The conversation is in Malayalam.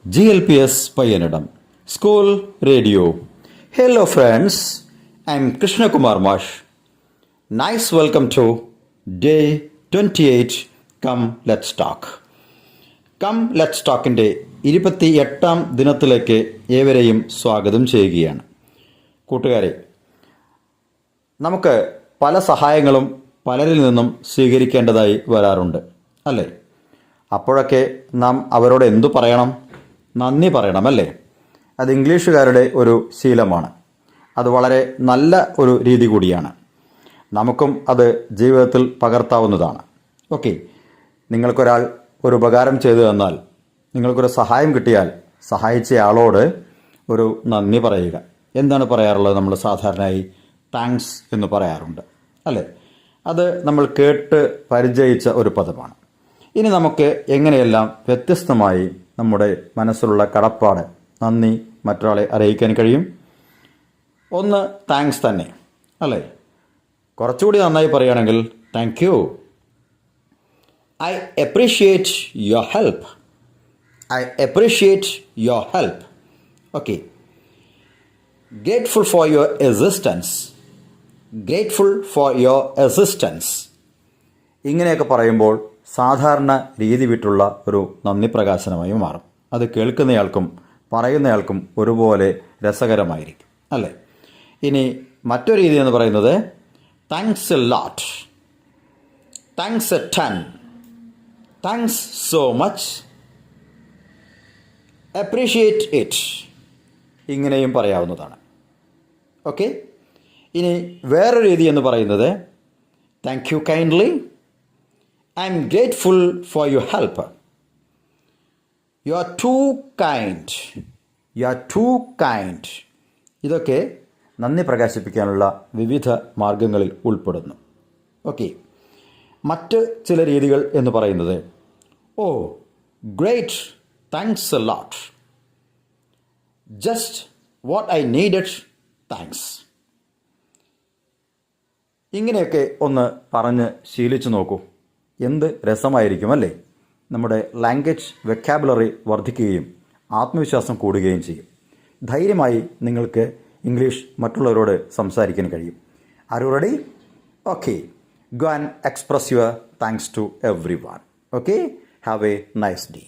GLPS Payanadam School Radio. Hello friends, I'm Krishna Kumar Mash. Nice welcome to day 28. Come let's talk. Come let's talkന്റെ 28ാം ദിനത്തിലേക്ക് ഏവരെയും സ്വാഗതം ചെയ്യുകയാണ്. കൂട്ടുകാരെ, നമുക്ക് പല സഹായങ്ങളും പലരിൽ നിന്നും സ്വീകരിക്കേണ്ടതായി വരാറുണ്ട് അല്ലേ? അപ്പോഴൊക്കെ നാം അവരോട് എന്തു പറയണം? നന്ദി പറയണം അല്ലേ? അത് ഇംഗ്ലീഷുകാരുടെ ഒരു ശീലമാണ്. അത് വളരെ നല്ല ഒരു രീതി കൂടിയാണ്. നമുക്കും അത് ജീവിതത്തിൽ പകർത്താവുന്നതാണ്. ഓക്കെ, നിങ്ങൾക്കൊരാൾ ഒരു ഉപകാരം ചെയ്തു തന്നാൽ, നിങ്ങൾക്കൊരു സഹായം കിട്ടിയാൽ സഹായിച്ചയാളോട് ഒരു നന്ദി പറയുക. എന്താണ് പറയാറുള്ളത്? നമ്മൾ സാധാരണയായി താങ്ക്സ് എന്ന് പറയാറുണ്ട് അല്ലേ? അത് നമ്മൾ കേട്ട് പരിചയിച്ച ഒരു പദമാണ്. ഇനി നമുക്ക് എങ്ങനെയെല്ലാം വ്യത്യസ്തമായി നമ്മുടെ മനസ്സിലുള്ള കടപ്പാട്, നന്ദി മറ്റൊരാളെ അറിയിക്കാൻ കഴിയും? ഒന്ന് താങ്ക്സ് തന്നെ അല്ലേ? കുറച്ചുകൂടി നന്നായി പറയുകയാണെങ്കിൽ thank you, I appreciate your help, I appreciate your help. Okay, grateful for your existence, grateful for your existence. ഇങ്ങനെയൊക്കെ പറയുമ്പോൾ സാധാരണ രീതി വിട്ടുള്ള ഒരു നന്ദി പ്രകാശനമായി മാറും. അത് കേൾക്കുന്നയാൾക്കും പറയുന്നയാൾക്കും ഒരുപോലെ രസകരമായിരിക്കും അല്ലേ? ഇനി മറ്റൊരു രീതി എന്ന് പറയുന്നത് thanks a lot, thanks a ton, thanks so much, appreciate it. ഇങ്ങനെയും പറയാവുന്നതാണ്. ഓക്കെ, ഇനി വേറൊരു രീതി എന്ന് പറയുന്നത് thank you kindly, I am grateful for your help, you are too kind, you are too kind. ഇതൊക്കെ നന്ദി പ്രകാശിപ്പിക്കാനുള്ള വിവിധ മാർഗങ്ങളിൽ ഉൾപ്പെടുന്നു. ഓക്കെ, മറ്റ് ചില രീതികൾ എന്ന് പറയുന്നത് oh great, thanks a lot, just what I needed, thanks. ഇങ്ങനെയൊക്കെ ഒന്ന് പറഞ്ഞ് ശീലിച്ചു നോക്കൂ. എന്ത് രസമായിരിക്കും അല്ലേ? നമ്മുടെ ലാംഗ്വേജ് വെക്കാബുലറി വർദ്ധിക്കുകയും ആത്മവിശ്വാസം കൂടുകയും ചെയ്യും. ധൈര്യമായി നിങ്ങൾക്ക് ഇംഗ്ലീഷ് മറ്റുള്ളവരോട് സംസാരിക്കാൻ കഴിയും. Are you ready? Okay, go and express your thanks to everyone. Okay, have a nice day.